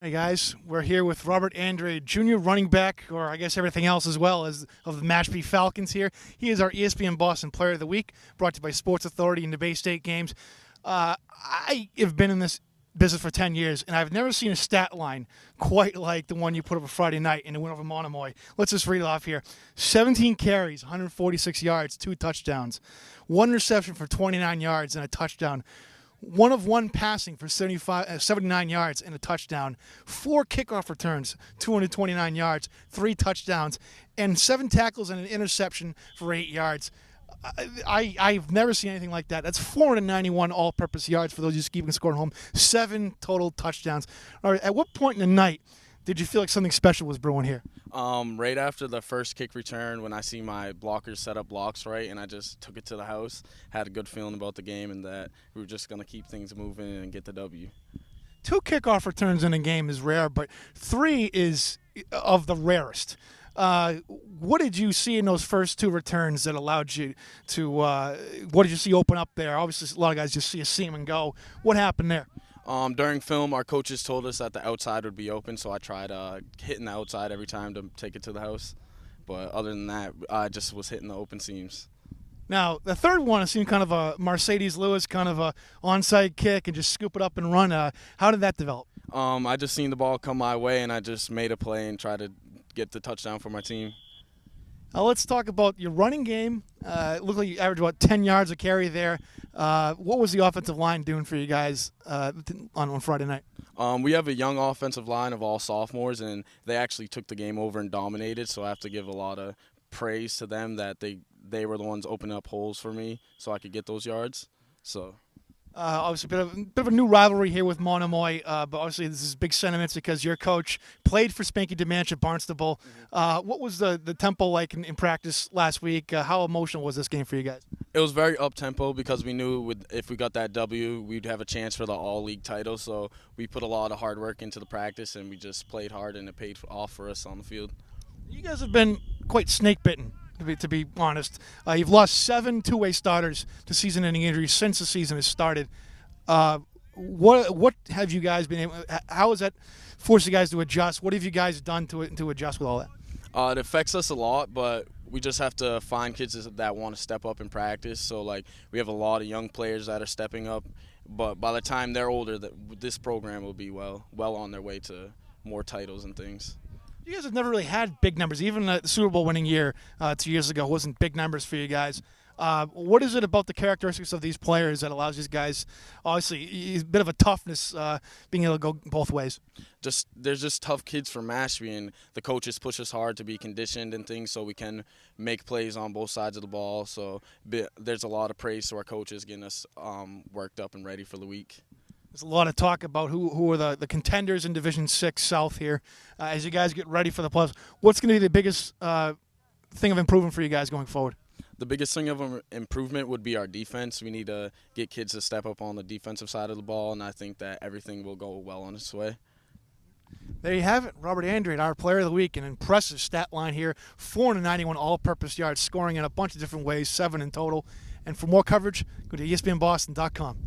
Hey guys, we're here with Robert Andrade, junior running back, or I guess everything else as well, as of the Mashpee Falcons here. He is our ESPN Boston Player of the Week, brought to you by Sports Authority and the Bay State Games. I have been in this business for 10 years, and I've never seen a stat line quite like the one you put up a Friday night in the win over Monomoy. Let's just read it off here. 17 carries, 146 yards, 2 touchdowns. 1 reception for 29 yards and a touchdown. 1 of 1 passing for 79 yards and a touchdown. 4 kickoff returns, 229 yards, 3 touchdowns, and 7 tackles and an interception for 8 yards. I've never seen anything like that. That's 491 all-purpose yards for those just keeping score at home. 7 total touchdowns. All right, at what point in the night did you feel like something special was brewing here? Right after the first kick return, when I see my blockers set up blocks right, and I just took it to the house, had a good feeling about the game and that we were just going to keep things moving and get the W. 2 kickoff returns in a game is rare, but 3 is of the rarest. What did you see in those first 2 returns that allowed you to what did you see open up there? Obviously, a lot of guys just see a seam and go. What happened there? During film, our coaches told us that the outside would be open, so I tried hitting the outside every time to take it to the house. But other than that, I just was hitting the open seams. Now, the third one, it seemed kind of a Mercedes Lewis kind of a onside kick and just scoop it up and run. How did that develop? I just seen the ball come my way, and I just made a play and tried to get the touchdown for my team. Let's talk about your running game. It looked like you averaged about 10 yards a carry there. What was the offensive line doing for you guys on Friday night? We have a young offensive line of all sophomores, and they actually took the game over and dominated, so I have to give a lot of praise to them that they were the ones opening up holes for me so I could get those yards. So. Obviously, a bit of a new rivalry here with Monomoy, but obviously this is big sentiments because your coach played for Spanky DeManch at Barnstable. What was the tempo like in practice last week? How emotional was this game for you guys? It was very up-tempo because we knew if we got that W, we'd have a chance for the all-league title. So we put a lot of hard work into the practice, and we just played hard, and it paid off for us on the field. You guys have been quite snake-bitten, to be honest. You've lost 7 two-way starters to season-ending injuries since the season has started. What have you guys been able? How has that forced you guys to adjust? What have you guys done to adjust with all that? It affects us a lot, but we just have to find kids that want to step up in practice. So, we have a lot of young players that are stepping up, but by the time they're older, this program will be well on their way to more titles and things. You guys have never really had big numbers. Even the Super Bowl winning year 2 years ago wasn't big numbers for you guys. What is it about the characteristics of these players that allows these guys, obviously, a bit of a toughness, being able to go both ways? There's just tough kids from Mashpee, and the coaches push us hard to be conditioned and things so we can make plays on both sides of the ball. So there's a lot of praise to our coaches getting us worked up and ready for the week. There's a lot of talk about who are the contenders in Division 6 South here. As you guys get ready for the playoffs, what's going to be the biggest thing of improvement for you guys going forward? The biggest thing of improvement would be our defense. We need to get kids to step up on the defensive side of the ball, and I think that everything will go well on its way. There you have it. Robert Andrade, our Player of the Week. An impressive stat line here. 491 all-purpose yards, scoring in a bunch of different ways, 7 in total. And for more coverage, go to ESPNBoston.com.